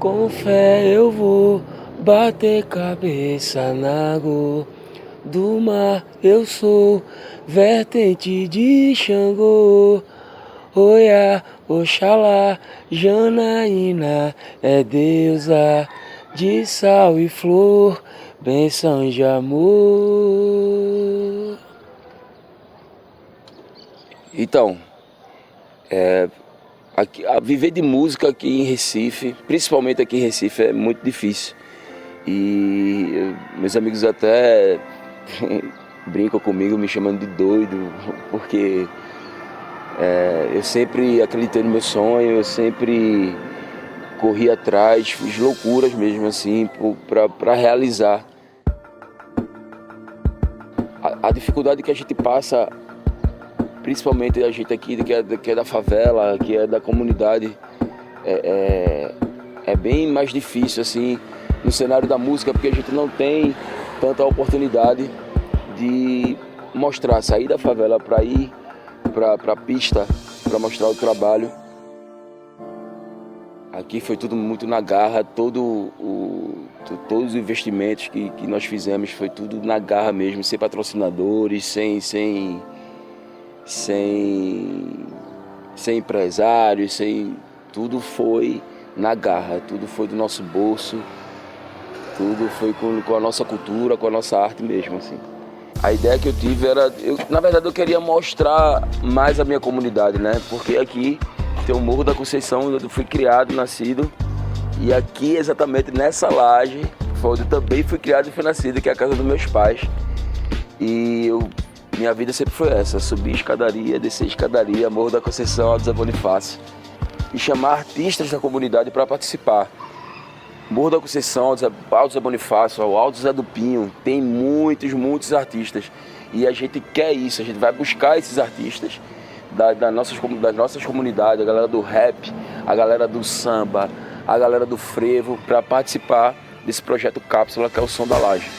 Com fé eu vou bater cabeça na água do mar. Eu sou vertente de Xangô. Oiá, Oxalá, Janaína é deusa de sal e flor, bênção de amor. Então, viver de música aqui em Recife, principalmente aqui em Recife, é muito difícil. E meus amigos até brincam comigo, me chamando de doido, porque eu sempre acreditei no meu sonho, eu sempre corri atrás, fiz loucuras mesmo assim, para realizar. A dificuldade que a gente passa, principalmente a gente aqui que é da favela, que é da comunidade, é bem mais difícil assim no cenário da música, porque a gente não tem tanta oportunidade de mostrar, sair da favela para ir para a pista, para mostrar o trabalho. Aqui foi tudo muito na garra, todos os investimentos que nós fizemos foi tudo na garra mesmo, sem patrocinadores, sem empresários, tudo foi na garra, tudo foi do nosso bolso, tudo foi com a nossa cultura, com a nossa arte mesmo, assim. A ideia que eu tive era, na verdade eu queria mostrar mais a minha comunidade, né? Porque aqui tem o Morro da Conceição, onde eu fui criado, nascido, e aqui exatamente nessa laje foi onde eu também fui criado e fui nascido, que é a casa dos meus pais. E minha vida sempre foi essa, subir escadaria, descer escadaria, Morro da Conceição, Alto Zé Bonifácio, e chamar artistas da comunidade para participar. Morro da Conceição, Alto Zé Bonifácio, Alto Zé do Pinho, tem muitos artistas. E a gente quer isso, a gente vai buscar esses artistas das nossas comunidades, a galera do rap, a galera do samba, a galera do frevo, para participar desse projeto Cápsula, que é o Som da Laje.